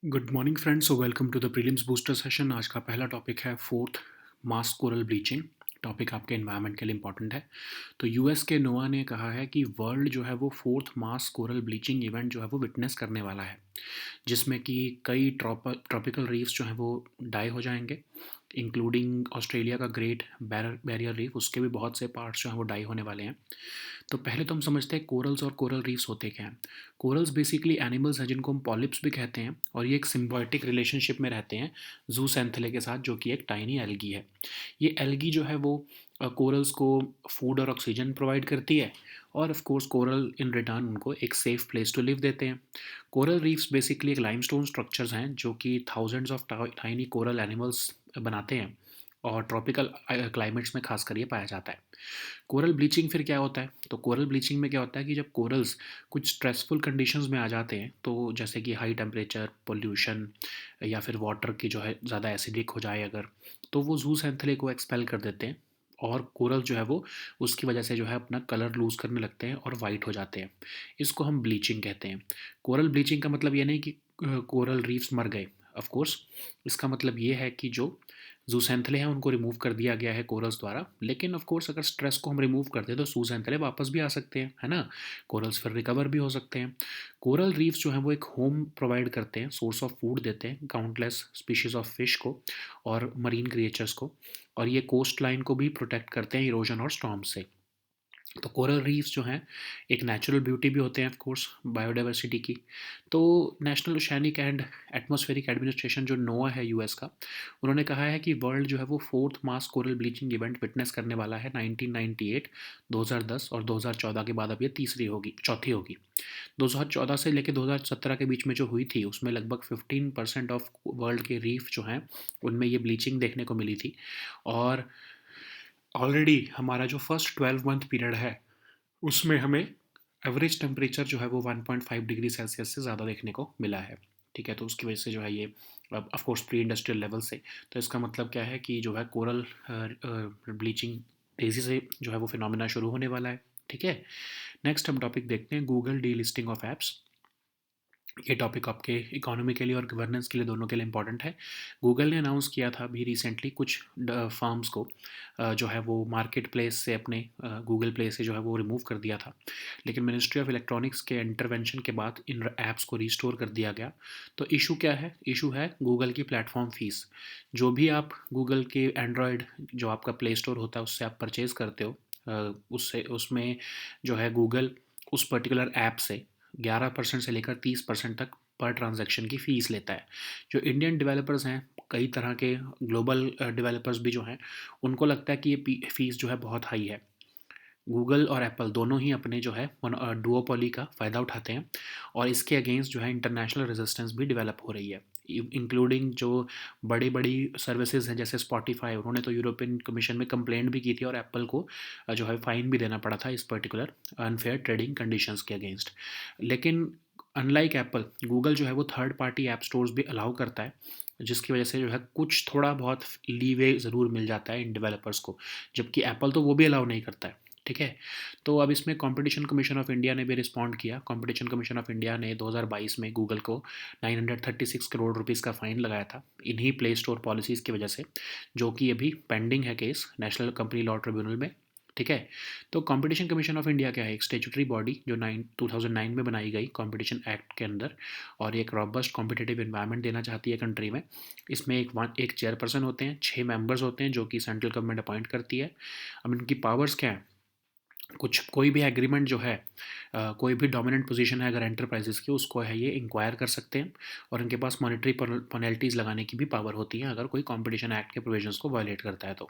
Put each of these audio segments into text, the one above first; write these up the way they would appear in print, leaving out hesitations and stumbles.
Good morning friends, so welcome to the prelims booster session. आज का पहला topic है fourth mass coral bleaching. Topic आपके environment के लिए इंपॉर्टेंट है। तो यूएस के नोआ ने कहा है कि वर्ल्ड जो है वो fourth mass coral bleaching event जो है वो विटनेस करने वाला है, जिसमें कि कई ट्रॉपिकल रीफ्स जो हैं वो डाई हो जाएंगे, इंक्लूडिंग ऑस्ट्रेलिया का ग्रेट बैरियर रीफ। उसके भी बहुत से पार्ट्स जो हैं वो डाई होने वाले हैं। तो पहले तो हम समझते हैं कोरल्स और कोरल रीफ्स होते क्या हैं। कोरल्स बेसिकली एनिमल्स हैं जिनको हम पॉलिप्स भी कहते हैं, और ये एक सिम्बायोटिक रिलेशनशिप में रहते हैं जूसेंथले के साथ, जो कि एक टाइनी एल्गी है। ये एल्गी जो है वो कोरल्स को फूड और ऑक्सीजन प्रोवाइड करती है, और of course coral in return उनको एक सेफ प्लेस टू लिव देते हैं। कोरल रीफ्स बेसिकली एक लाइमस्टोन स्ट्रक्चर्स हैं जो कि thousands of tiny coral animals बनाते हैं, और ट्रॉपिकल क्लाइमेट्स में खासकर ये पाया जाता है। कोरल ब्लीचिंग फिर क्या होता है? तो कोरल ब्लीचिंग में क्या होता है कि जब कोरल्स कुछ स्ट्रेसफुल कंडीशंस में आ जाते हैं, तो जैसे कि हाई टेम्परेचर, पोल्यूशन, या फिर वाटर की जो है ज़्यादा एसिडिक हो जाए अगर, तो वो जूस एंथले को एक्सपेल कर देते हैं, और कोरल जो है वो उसकी वजह से जो है अपना कलर लूज़ करने लगते हैं और वाइट हो जाते हैं। इसको हम ब्लीचिंग कहते हैं। कोरल ब्लीचिंग का मतलब ये नहीं कि कोरल रीफ्स मर गए। ऑफ कोर्स इसका मतलब ये है कि जो जूसेंथले हैं उनको रिमूव कर दिया गया है कोरल्स द्वारा, लेकिन ऑफ कोर्स अगर स्ट्रेस को हम रिमूव कर दें तो जूसेंथले वापस भी आ सकते हैं, है ना। कोरल्स फिर रिकवर भी हो सकते हैं। कोरल रीफ्स जो हैं वो एक होम प्रोवाइड करते हैं, सोर्स ऑफ फूड देते हैं काउंटलेस स्पीशीज ऑफ फिश को और मरीन क्रिएचर्स को, और ये कोस्ट लाइन को भी प्रोटेक्ट करते हैं इरोजन और स्टॉर्म से। तो कोरल रीफ्स जो हैं एक नेचुरल ब्यूटी भी होते हैं ऑफ कोर्स बायोडाइवर्सिटी की। तो national oceanic and atmospheric administration जो नोआ है यूएस का, उन्होंने कहा है कि वर्ल्ड जो है वो fourth mass coral bleaching event witness करने वाला है 1998, 2010 और 2014 के बाद अब ये तीसरी होगी, चौथी होगी। 2014 से लेकर 2017 के बीच में जो हुई थी उसमें लगभग 15% ऑफ वर्ल्ड के रीफ जो हैं उनमें ये ब्लीचिंग देखने को मिली थी। और ऑलरेडी हमारा जो फर्स्ट 12 मंथ पीरियड है उसमें हमें एवरेज टेम्परेचर जो है वो 1.5 डिग्री सेल्सियस से ज़्यादा देखने को मिला है। ठीक है, तो उसकी वजह से जो है ये of course pre industrial level से, तो इसका मतलब क्या है कि जो है कोरल ब्लीचिंग तेज़ी से जो है वो फिनोमेना शुरू होने वाला है। ठीक है, नेक्स्ट हम टॉपिक देखते हैं Google Duo listing of apps. ये टॉपिक आपके इकोनॉमी के लिए और गवर्नेंस के लिए दोनों के लिए इंपॉर्टेंट है। गूगल ने अनाउंस किया था अभी रिसेंटली कुछ फर्म्स को जो है वो मार्केट प्लेस से अपने गूगल प्ले से जो है वो रिमूव कर दिया था, लेकिन मिनिस्ट्री ऑफ इलेक्ट्रॉनिक्स के इंटरवेंशन के बाद इन ऐप्स को रिस्टोर कर दिया गया। तो इशू क्या है? इशू है गूगल की प्लेटफॉर्म फीस। जो भी आप गूगल के एंड्रॉयड जो आपका प्ले स्टोर होता है उससे आप परचेज़ करते हो, उससे उसमें जो है गूगल उस पर्टिकुलर ऐप से 11% से लेकर 30% तक पर ट्रांजैक्शन की फ़ीस लेता है। जो इंडियन डेवलपर्स हैं, कई तरह के ग्लोबल डेवलपर्स भी जो हैं, उनको लगता है कि ये फ़ीस जो है बहुत हाई है। गूगल और एप्पल दोनों ही अपने जो है डुओपोली का फ़ायदा उठाते हैं, और इसके अगेंस्ट जो है इंटरनेशनल रेजिस्टेंस भी डेवलप हो रही है, इंक्लूडिंग जो बड़ी बड़ी सर्विसेज हैं जैसे स्पॉटिफाई। उन्होंने तो यूरोपियन कमीशन में कंप्लेंट भी की थी, और एप्पल को जो है फ़ाइन भी देना पड़ा था इस पर्टिकुलर अनफेयर ट्रेडिंग कंडीशंस के अगेंस्ट। लेकिन अनलाइक एप्पल, गूगल जो है वो थर्ड पार्टी ऐप स्टोर्स भी अलाउ करता है, जिसकी वजह से जो है कुछ थोड़ा बहुत लीवे ज़रूर मिल जाता है इन डेवलपर्स को, जबकि एप्पल तो वो भी अलाउ नहीं करता है। ठीक है, तो अब इसमें कंपटीशन कमीशन ऑफ इंडिया ने भी रिस्पॉन्ड किया। कंपटीशन कमीशन ऑफ इंडिया ने 2022 में गूगल को 936 करोड़ रुपीस का फ़ाइन लगाया था इन्हीं प्ले स्टोर पॉलिसीज़ की वजह से, जो कि अभी पेंडिंग है case national company law tribunal में। ठीक है, तो कंपटीशन कमीशन ऑफ इंडिया क्या है? एक स्टेचुटरी बॉडी जो 2009 में बनाई गई कंपटीशन एक्ट के अंदर, और एक रॉबस्ट कॉम्पिटिटिव इन्वायरमेंट देना चाहती है कंट्री में। इसमें एक चेयरपर्सन होते हैं, 6 मेंबर्स होते हैं जो कि सेंट्रल गवर्नमेंट अपॉइंट करती है। अब इनकी पावर्स क्या है? कोई भी एग्रीमेंट जो है, कोई भी डोमिनेंट पोजीशन है अगर एंटरप्राइजेस की, उसको है ये इंक्वायर कर सकते हैं, और इनके पास मॉनेटरी पेनल्टीज़ लगाने की भी पावर होती है अगर कोई कंपटीशन एक्ट के प्रोविजंस को वायलेट करता है तो।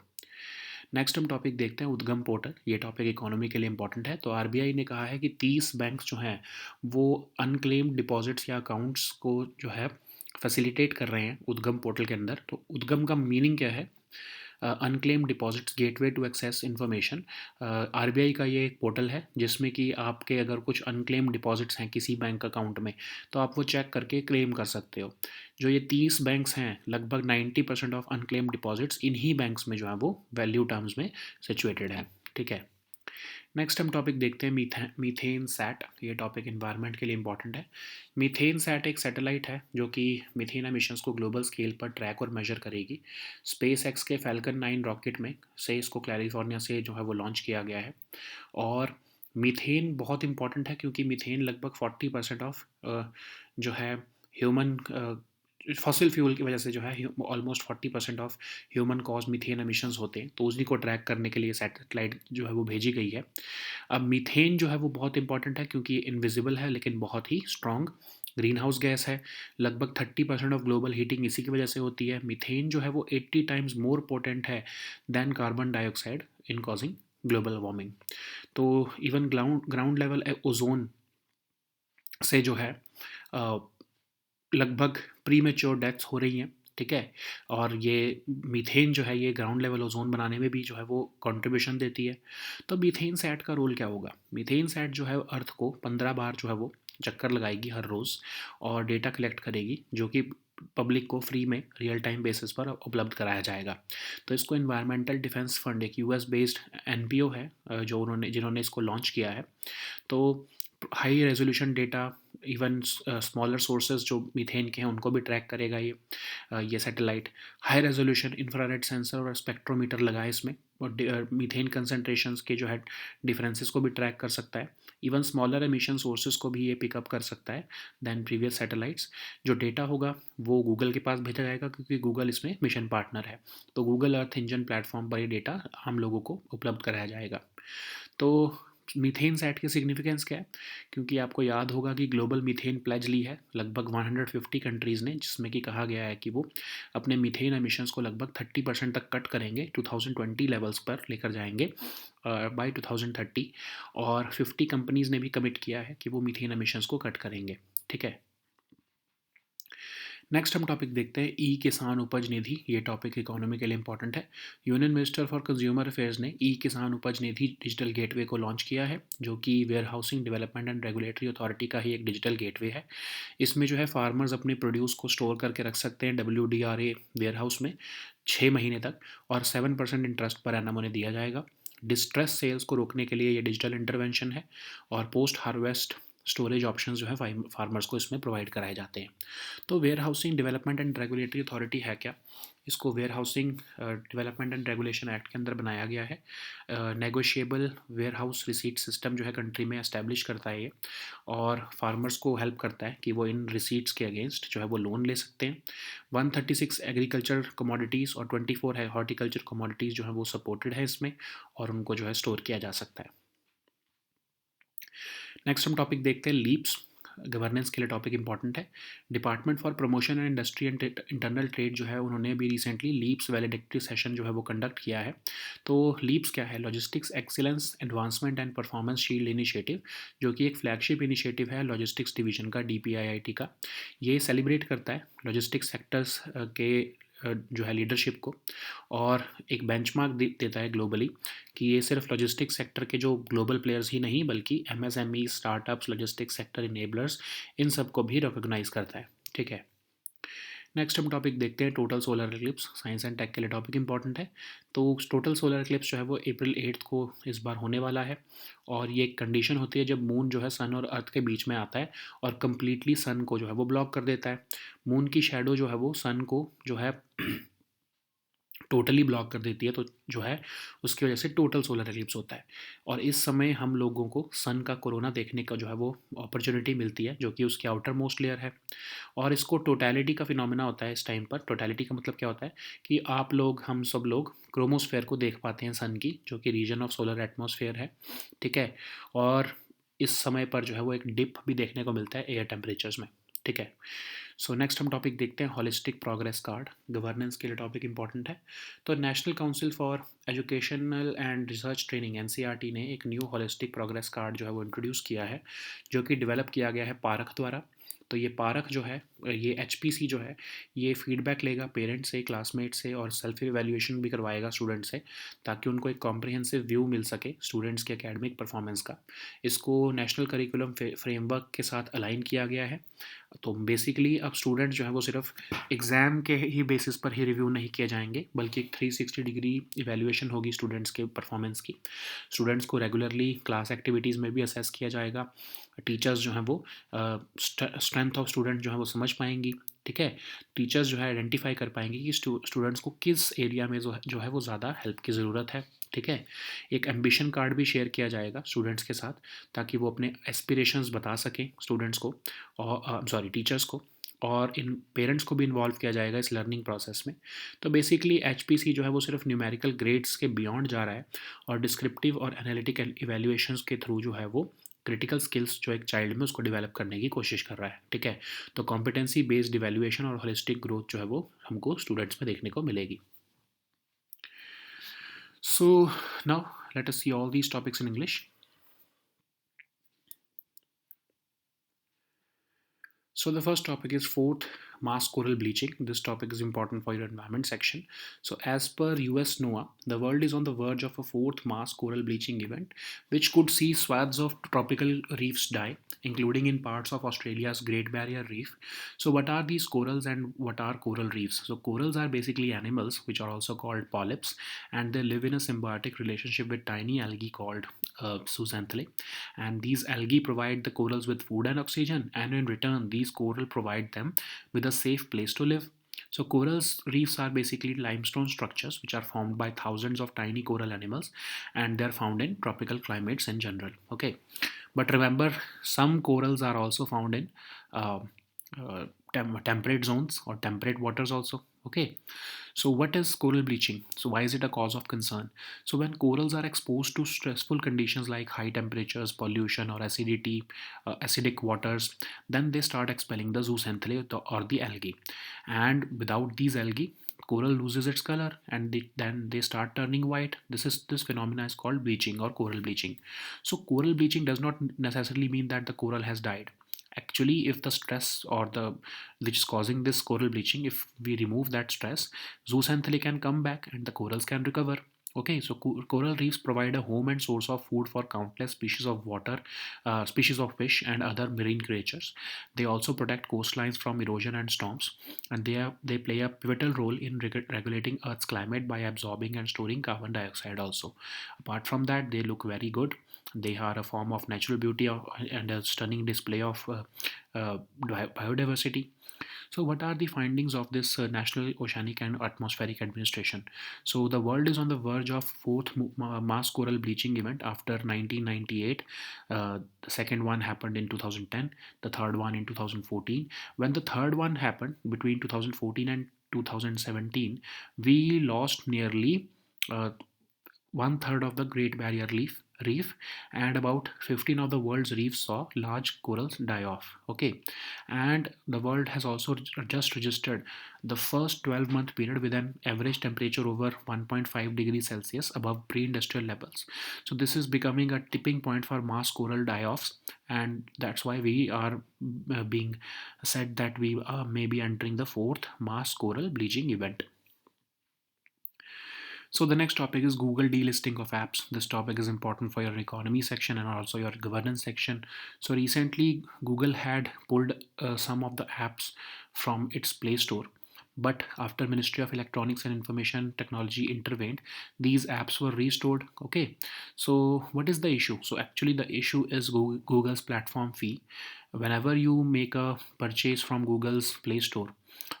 नेक्स्ट हम टॉपिक देखते हैं उद्गम पोर्टल। ये टॉपिक इकोनॉमी के लिए इंपॉर्टेंट है। तो आरबीआई ने कहा है कि 30 बैंक्स जो हैं वो अनक्लेम्ड डिपॉजिट्स या अकाउंट्स को जो है फैसिलिटेट कर रहे हैं उद्गम पोर्टल के अंदर। तो उद्गम का मीनिंग क्या है? Unclaimed deposits gateway to access information. RBI का ये एक पोर्टल है जिसमें कि आपके अगर कुछ अनक्लेम्ड डिपॉजिट्स हैं किसी बैंक अकाउंट में, तो आप वो चेक करके क्लेम कर सकते हो। जो ये 30 बैंक्स हैं, लगभग 90% ऑफ अनक्लेम्ड डिपॉजिट्स इन्हीं बैंक्स में जो है वो वैल्यू टर्म्स में सिचुएटेड है। ठीक है, नेक्स्ट हम टॉपिक देखते हैं मीथेन सैट। ये टॉपिक इन्वायरमेंट के लिए इंपॉर्टेंट है। मीथेन सैट एक सैटेलाइट है जो कि मीथेन एमिशंस को ग्लोबल स्केल पर ट्रैक और मेजर करेगी। स्पेस एक्स के फैल्कन 9 रॉकेट में से इसको कैलिफोर्निया से जो है वो लॉन्च किया गया है। और मीथेन बहुत इंपॉर्टेंट है क्योंकि मीथेन लगभग 40% ऑफ जो है ह्यूमन फॉसिल फ्यूल की वजह से जो है almost 40% of human cause methane emissions होते हैं, तो उसी को ट्रैक करने के लिए सैटेलाइट जो है वो भेजी गई है। अब मीथेन जो है वो बहुत इंपॉर्टेंट है क्योंकि ये इनविजिबल है लेकिन बहुत ही स्ट्रॉन्ग ग्रीन हाउस गैस है। लगभग 30% ऑफ ग्लोबल हीटिंग इसी की वजह से होती है। मीथेन जो है वो 80 टाइम्स मोर पोटेंट है than carbon dioxide in causing global warming. तो even ground ground level ozone से जो है लगभग प्री मेच्योर डेथ्स हो रही हैं, ठीक है। और ये मीथेन जो है ये ग्राउंड लेवल ओजोन बनाने में भी जो है वो कंट्रीब्यूशन देती है। तो मीथेन सैट का रोल क्या होगा? मीथेन सैट जो है अर्थ को 15 बार जो है वो चक्कर लगाएगी हर रोज़ और डेटा कलेक्ट करेगी जो कि पब्लिक को फ्री में रियल टाइम बेसिस पर उपलब्ध कराया जाएगा। तो इसको इन्वायरमेंटल डिफेंस फंड, एक यूएस बेस्ड एनपीओ है जो जिन्होंने इसको लॉन्च किया है। तो high resolution data, even smaller sources जो मीथेन के हैं उनको भी ट्रैक करेगा ये satellite. High resolution infrared sensor और स्पेक्ट्रोमीटर लगा है इसमें और मीथेन कंसनट्रेशंस के जो है डिफरेंसेस को भी ट्रैक कर सकता है। इवन स्मॉलर एमिशन सोर्सेज को भी ये पिकअप कर सकता है दैन प्रीवियस सैटेलाइट्स। जो डेटा होगा वो गूगल के पास भेजा जाएगा क्योंकि गूगल इसमें मिशन पार्टनर है। तो गूगल अर्थ इंजन प्लेटफॉर्म पर ये डेटा आम लोगों को उपलब्ध कराया जाएगा। तो मीथेन सैट की सिग्निफिकेंस क्या है? क्योंकि आपको याद होगा कि ग्लोबल मीथेन प्लेज ली है लगभग 150 कंट्रीज़ ने, जिसमें कि कहा गया है कि वो अपने मीथेन एमिशंस को लगभग 30% तक कट करेंगे, 2020 लेवल्स पर लेकर जाएंगे बाय 2030। और 50 कंपनीज़ ने भी कमिट किया है कि वो मीथेन एमिशंस को कट करेंगे, ठीक है। नेक्स्ट हम टॉपिक देखते हैं ई किसान उपज निधि। ये टॉपिक इकोनॉमी के लिए इंपॉर्टेंट है। Union minister for consumer affairs ने e Kisan Upaj Nidhi digital gateway को लॉन्च किया है जो कि warehousing development and regulatory authority का ही एक डिजिटल गेटवे है। इसमें जो है फार्मर्स अपने प्रोड्यूस को स्टोर करके रख सकते हैं WDRA वेयर हाउस में 6 महीने तक और 7% इंटरेस्ट पर एनम उन्हें दिया जाएगा। डिस्ट्रेस सेल्स को रोकने के लिए ये डिजिटल इंटरवेंशन है और पोस्ट हार्वेस्ट स्टोरेज ऑप्शंस जो है फार्मर्स को इसमें प्रोवाइड कराए जाते हैं। तो warehousing development and regulatory authority है क्या? इसको warehousing development and regulation act के अंदर बनाया गया है। Negotiable warehouse receipt system जो है कंट्री में एस्टेब्लिश करता है ये और फार्मर्स को हेल्प करता है कि वो इन रिसीट्स के अगेंस्ट जो है वो लोन ले सकते हैं। 136 एग्रीकल्चर कमोडिटीज़ और 24 है हॉर्टिकल्चर कमोडिटीज़ जो है वो सपोर्टेड है इसमें और उनको जो है स्टोर किया जा सकता है। नेक्स्ट हम टॉपिक देखते हैं लीप्स। गवर्नेंस के लिए टॉपिक इंपॉर्टेंट है। Department for promotion and industry and internal trade जो है उन्होंने भी रिसेंटली लीप्स वैलिडेटरी सेशन जो है वो कंडक्ट किया है। तो लीप्स क्या है? Logistics excellence advancement and performance shield initiative, जो कि एक फ्लैगशिप इनिशिएटिव है लॉजिस्टिक्स डिवीजन का, DPIIT का। ये सेलिब्रेट करता है लॉजिस्टिक्स सेक्टर्स के जो है लीडरशिप को और एक बेंचमार्क देता है ग्लोबली कि ये सिर्फ लॉजिस्टिक्स सेक्टर के जो ग्लोबल प्लेयर्स ही नहीं बल्कि MSME, startups, logistics sector enablers, इन सबको भी रिकॉग्नाइज करता है, ठीक है। नेक्स्ट हम टॉपिक देखते हैं total solar eclipse. Science and tech के लिए टॉपिक इंपॉर्टेंट है। तो टोटल सोलर इक्लिप्स जो है वो अप्रैल 8 को इस बार होने वाला है और ये एक कंडीशन होती है जब मून जो है सन और अर्थ के बीच में आता है और कम्प्लीटली सन को जो है वो ब्लॉक कर देता है। मून की शेडो जो है वो सन को जो है टोटली ब्लॉक कर देती है, तो जो है उसकी वजह से टोटल सोलर एक्लिप्स होता है। और इस समय हम लोगों को सन का कोरोना देखने का जो है वो अपॉर्चुनिटी मिलती है जो कि उसकी आउटर मोस्ट लेयर है और इसको टोटलिटी का फिनोमेना होता है इस टाइम पर। टोटलिटी का मतलब क्या होता है कि आप लोग, हम सब लोग क्रोमोस्फेयर को देख पाते हैं सन की, जो कि रीजन ऑफ सोलर एटमॉस्फेयर है, ठीक है। और इस समय पर जो है वो एक डिप भी देखने को मिलता है एयर टेम्परेचर्स में, ठीक है। सो नेक्स्ट हम टॉपिक देखते हैं हॉलिस्टिक प्रोग्रेस कार्ड। गवर्नेंस के लिए टॉपिक इंपॉर्टेंट है। तो national council for educational and research training NCRT ने एक न्यू हॉलिस्टिक प्रोग्रेस कार्ड जो है वो इंट्रोड्यूस किया है जो कि डेवलप किया गया है पारख द्वारा। तो ये पारख जो है, ये HPC जो है, ये फीडबैक लेगा पेरेंट्स से, क्लासमेट से, और सेल्फ इवैल्यूएशन भी करवाएगा स्टूडेंट से, ताकि उनको एक कॉम्प्रिहेंसिव व्यू मिल सके स्टूडेंट्स के एकेडमिक परफॉर्मेंस का। इसको नेशनल करिकुलम फ्रेमवर्क के साथ अलाइन किया गया है। तो बेसिकली अब स्टूडेंट जो है वो सिर्फ एग्ज़ाम के ही बेसिस पर ही रिव्यू नहीं किए जाएंगे, बल्कि एक 360 डिग्री इवैल्यूएशन होगी स्टूडेंट्स के परफॉर्मेंस की। स्टूडेंट्स को रेगुलरली क्लास एक्टिविटीज़ में भी असेस किया जाएगा। टीचर्स जो हैं वो स्ट्रेंथ ऑफ स्टूडेंट जो है वो समझ पाएंगी, ठीक है। टीचर्स जो है आइडेंटिफाई कर पाएंगे कि स्टूडेंट्स को किस एरिया में जो है वो ज़्यादा हेल्प की ज़रूरत है, ठीक है। एक एम्बिशन कार्ड भी शेयर किया जाएगा स्टूडेंट्स के साथ, ताकि वो अपने एस्पिरेशंस बता सकें स्टूडेंट्स को, और सॉरी टीचर्स को, और इन पेरेंट्स को भी इन्वॉल्व किया जाएगा इस लर्निंग प्रोसेस में। तो बेसिकली HPC जो है वो सिर्फ न्यूमेरिकल ग्रेड्स के बियॉन्ड जा रहा है, और डिस्क्रिप्टिव और एनालिटिकल इवैल्यूएशंस के थ्रू जो है वो क्रिटिकल स्किल्स जो एक चाइल्ड में उसको डेवलप करने की कोशिश कर रहा है, ठीक है। तो कॉम्पिटेंसी बेस्ड इवैल्यूएशन और होलिस्टिक ग्रोथ जो है वो हमको स्टूडेंट्स में देखने को मिलेगी। So now let us see all these topics in English. So the first topic is fourth, mass coral bleaching. This topic is important for your environment section. So as per US NOAA, the world is on the verge of a fourth mass coral bleaching event, which could see swaths of tropical reefs die, including in parts of Australia's Great Barrier Reef. So what are these corals and what are coral reefs? So corals are basically animals, which are also called polyps, and they live in a symbiotic relationship with tiny algae called zooxanthellae. And these algae provide the corals with food and oxygen, and in return these coral provide them with a safe place to live. So corals reefs are basically limestone structures which are formed by thousands of tiny coral animals, and they're found in tropical climates in general, okay. But remember, some corals are also found in uh, temperate zones or temperate waters also, okay. So what is coral bleaching? So why is it a cause of concern? So when corals are exposed to stressful conditions like high temperatures, pollution, or acidity, acidic waters, then they start expelling the zooxanthellae or the algae. And without these algae, coral loses its color, and then they start turning white. This phenomena is called bleaching or coral bleaching. So coral bleaching does not necessarily mean that the coral has died. Actually, if the stress or the which is causing this coral bleaching, if we remove that stress, zooxanthellae can come back and the corals can recover. Okay, so coral reefs provide a home and source of food for countless species of species of fish and other marine creatures. They also protect coastlines from erosion and storms, and they play a pivotal role in regulating Earth's climate by absorbing and storing carbon dioxide. Also, apart from that, they look very good. They are a form of natural beauty and a stunning display of biodiversity. So, what are the findings of this National Oceanic and Atmospheric Administration? So, the world is on the verge of fourth mass coral bleaching event after 1998. The second one happened in 2010. The third one in 2014. When the third one happened between 2014 and 2017, we lost nearly uh, one third of the Great Barrier Reef, and about 15 of the world's reefs saw large corals die off. Okay, and the world has also just registered the first 12-month period with an average temperature over 1.5 degrees Celsius above pre-industrial levels. So this is becoming a tipping point for mass coral die-offs, and that's why we are being said that we may be entering the fourth mass coral bleaching event. So the next topic is Google delisting of apps. This topic is important for your economy section and also your governance section. So recently Google had pulled some of the apps from its Play Store. But after Ministry of Electronics and Information Technology intervened, these apps were restored. Okay, so what is the issue? So actually the issue is Google's platform fee. Whenever you make a purchase from Google's Play Store,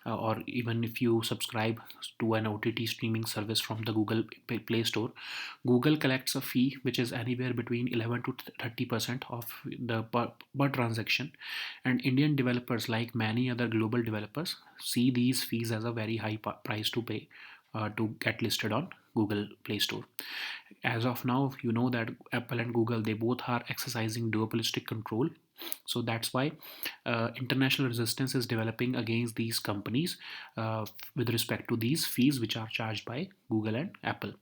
or even if you subscribe to an OTT streaming service from the Google Play Store, Google collects a fee which is anywhere between 11 to 30% of the per transaction. And Indian developers, like many other global developers, see these fees as a very high price to pay to get listed on Google Play Store. As of now, you know that Apple and Google, they both are exercising duopolistic control. So that's why international resistance is developing against these companies with respect to these fees which are charged by Google and Apple.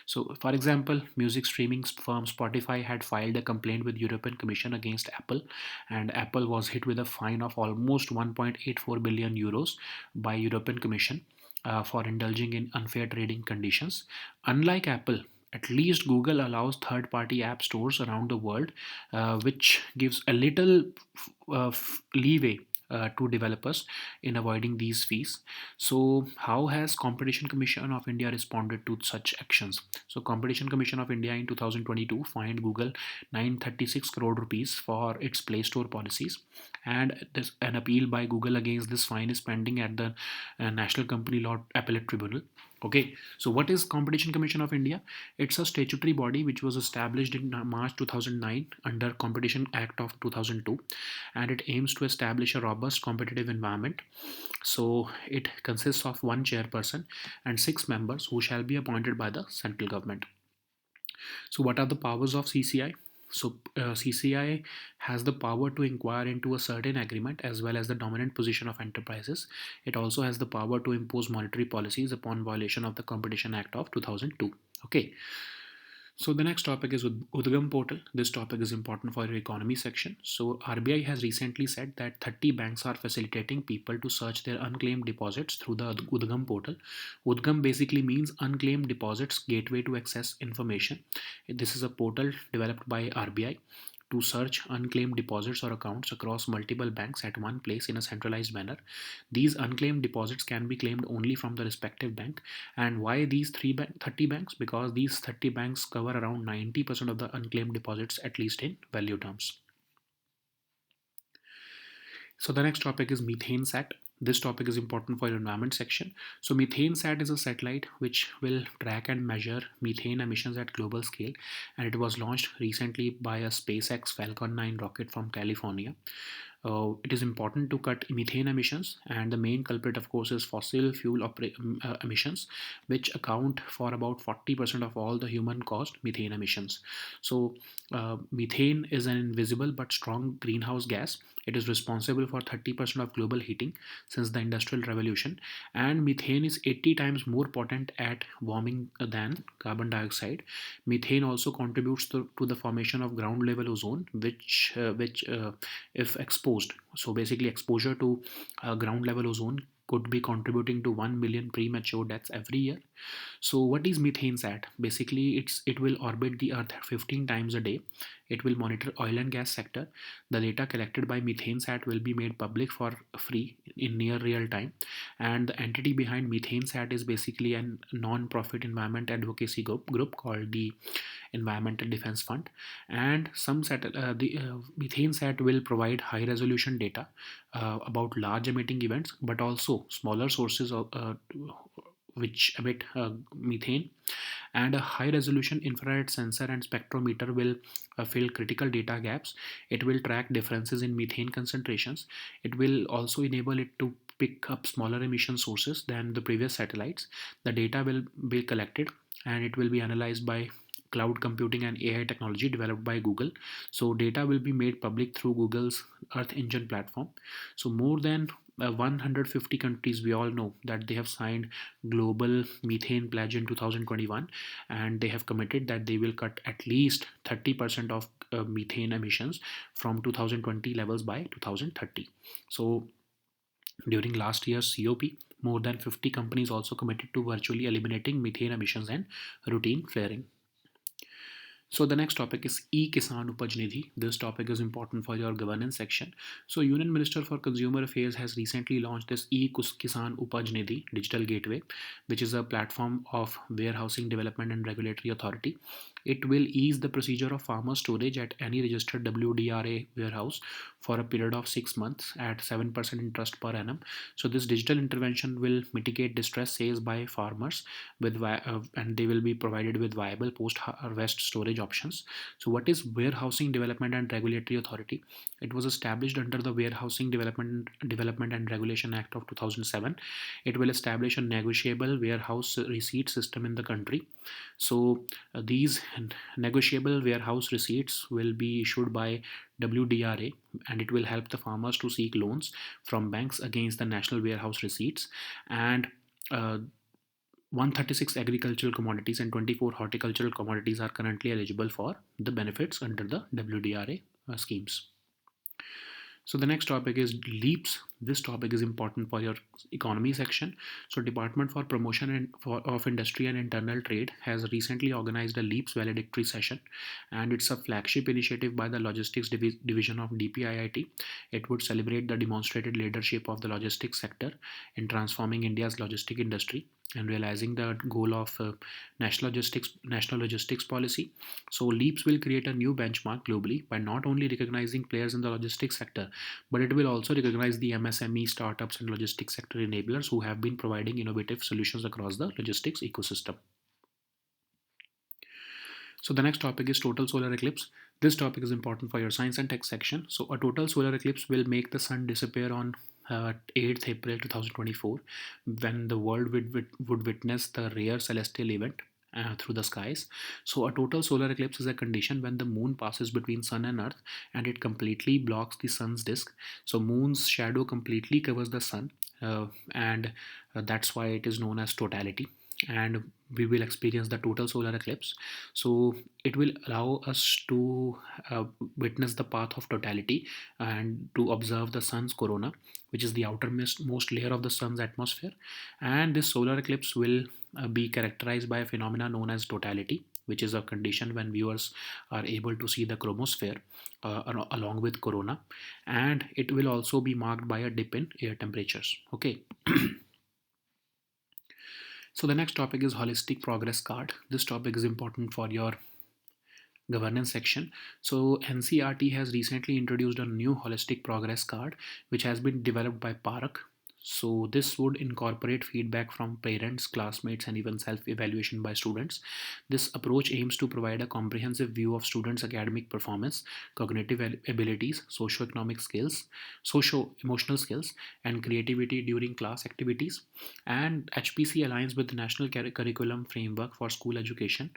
So, for example, music streaming firm Spotify had filed a complaint with European Commission against Apple, and Apple was hit with a fine of almost 1.84 billion euros by European Commission for indulging in unfair trading conditions. Unlike Apple, at least Google allows third party app stores around the world, which gives a little leeway to developers in avoiding these fees. So how has Competition Commission of India responded to such actions? So Competition Commission of India in 2022 fined Google 936 crore rupees for its Play Store policies, and an appeal by Google against this fine is pending at the National Company Law Appellate Tribunal. Okay, so what is Competition Commission of India? It's a statutory body which was established in March 2009 under Competition Act of 2002, and it aims to establish a robust competitive environment. So it consists of one chairperson and six members who shall be appointed by the central government. So what are the powers of CCI? So CCI has the power to inquire into a certain agreement as well as the dominant position of enterprises. It also has the power to impose monetary policies upon violation of the Competition Act of 2002. Okay. So the next topic is Udgam portal. This topic is important for your economy section. So RBI has recently said that 30 banks are facilitating people to search their unclaimed deposits through the Udgam portal. Udgam basically means unclaimed deposits gateway to access information. This is a portal developed by RBI to search unclaimed deposits or accounts across multiple banks at one place in a centralized manner. These unclaimed deposits can be claimed only from the respective bank. And why these 30 banks? Because these 30 banks cover around 90% of the unclaimed deposits, at least in value terms. So the next topic is methane sat. This topic is important for your environment section. So methane sat is a satellite which will track and measure methane emissions at global scale, and it was launched recently by a SpaceX Falcon 9 rocket from California. It is important to cut methane emissions, and the main culprit, of course, is fossil fuel emissions, which account for about 40% of all the human caused methane emissions. So, methane is an invisible but strong greenhouse gas. It is responsible for 30% of global heating since the Industrial Revolution, and methane is 80 times more potent at warming than carbon dioxide. Methane also contributes to the formation of ground level ozone, which if exposed, so basically exposure to ground level ozone could be contributing to 1 million premature deaths every year. So what is methane sat? Basically, it will orbit the earth 15 times a day. It will monitor oil and gas sector. The data collected by methane sat will be made public for free in near real time, and the entity behind methane sat is basically a non-profit environment advocacy group called the Environmental Defense Fund. And the methane sat will provide high resolution data about large emitting events, but also smaller sources of which emit methane, and a high resolution infrared sensor and spectrometer will fill critical data gaps. It will track differences in methane concentrations. It will also enable it to pick up smaller emission sources than the previous satellites. The data will be collected and it will be analyzed by cloud computing and AI technology developed by Google. So data will be made public through Google's Earth Engine platform. So more than 150 countries, we all know that they have signed global methane pledge in 2021, and they have committed that they will cut at least 30% of methane emissions from 2020 levels by 2030. So during last year's COP, more than 50 companies also committed to virtually eliminating methane emissions and routine flaring. So the next topic is e-Kisan Upaj Nidhi. This topic is important for your governance section. So Union Minister for Consumer Affairs has recently launched this e-Kisan Upaj Nidhi digital gateway, which is a platform of warehousing development and regulatory authority. It will ease the procedure of farmer storage at any registered WDRA warehouse for a period of 6 months at 7% interest per annum. So this digital intervention will mitigate distress sales by farmers and they will be provided with viable post-harvest storage options. So what is Warehousing Development and Regulatory Authority? It was established under the Warehousing Development and Regulation Act of 2007. It will establish a negotiable warehouse receipt system in the country. So these negotiable warehouse receipts will be issued by WDRA, and it will help the farmers to seek loans from banks against the national warehouse receipts. And 136 agricultural commodities and 24 horticultural commodities are currently eligible for the benefits under the WDRA schemes. So the next topic is LEAPS. This topic is important for your economy section. So Department for Promotion of Industry and Internal Trade has recently organized a LEAPS valedictory session, and it's a flagship initiative by the Logistics Division of DPIIT. It would celebrate the demonstrated leadership of the logistics sector in transforming India's logistic industry and realizing the goal of national logistics policy. So LEAPS will create a new benchmark globally by not only recognizing players in the logistics sector, but it will also recognize the MSME startups and logistics sector enablers who have been providing innovative solutions across the logistics ecosystem. So the next topic is total solar eclipse. This topic is important for your science and tech section. So a total solar eclipse will make the sun disappear on 8th April 2024, when the world would witness the rare celestial event through the skies. So a total solar eclipse is a condition when the moon passes between sun and earth and it completely blocks the sun's disk. So moon's shadow completely covers the sun, and that's why it is known as totality. And we will experience the total solar eclipse. So it will allow us to witness the path of totality and to observe the sun's corona, which is the outermost layer of the sun's atmosphere. And this solar eclipse will be characterized by a phenomena known as totality, which is a condition when viewers are able to see the chromosphere along with corona. And it will also be marked by a dip in air temperatures. Okay. So the next topic is holistic progress card. This topic is important for your governance section. So NCRT has recently introduced a new holistic progress card, which has been developed by Parak. So this would incorporate feedback from parents, classmates, and even self-evaluation by students. This approach aims to provide a comprehensive view of students' academic performance, cognitive abilities, socio-economic skills, socio-emotional skills, and creativity during class activities. And HPC aligns with the National Curriculum Framework for School Education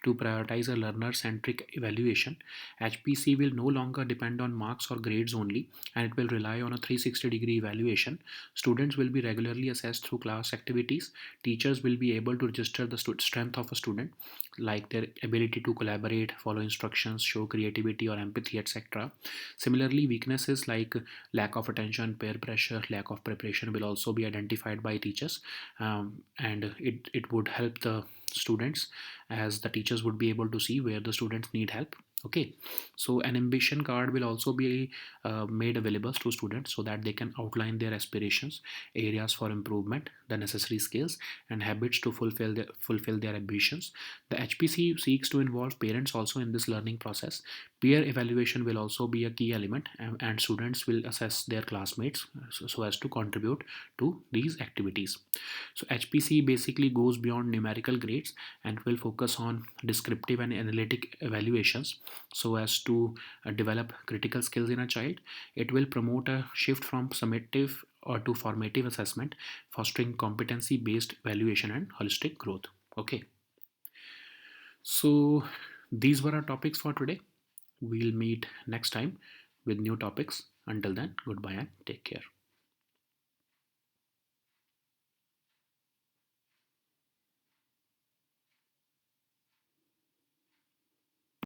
to prioritize a learner-centric evaluation. HPC will no longer depend on marks or grades only, and it will rely on a 360-degree evaluation. Students will be regularly assessed through class activities. Teachers will be able to register the strength of a student, like their ability to collaborate, follow instructions, show creativity or empathy, etc. Similarly, weaknesses like lack of attention, peer pressure, lack of preparation will also be identified by teachers, and it would help the students, as the teachers would be able to see where the students need help. Okay, so an ambition card will also be made available to students so that they can outline their aspirations, areas for improvement, the necessary skills and habits to fulfill their ambitions. The HPC seeks to involve parents also in this learning process. Peer evaluation will also be a key element, and students will assess their classmates so as to contribute to these activities. So HPC basically goes beyond numerical grades and will focus on descriptive and analytic evaluations so as to develop critical skills in a child. It will promote a shift from summative or to formative assessment, fostering competency based evaluation and holistic growth. Okay, so these were our topics for today. We'll meet next time with new topics. Until then, goodbye and take care.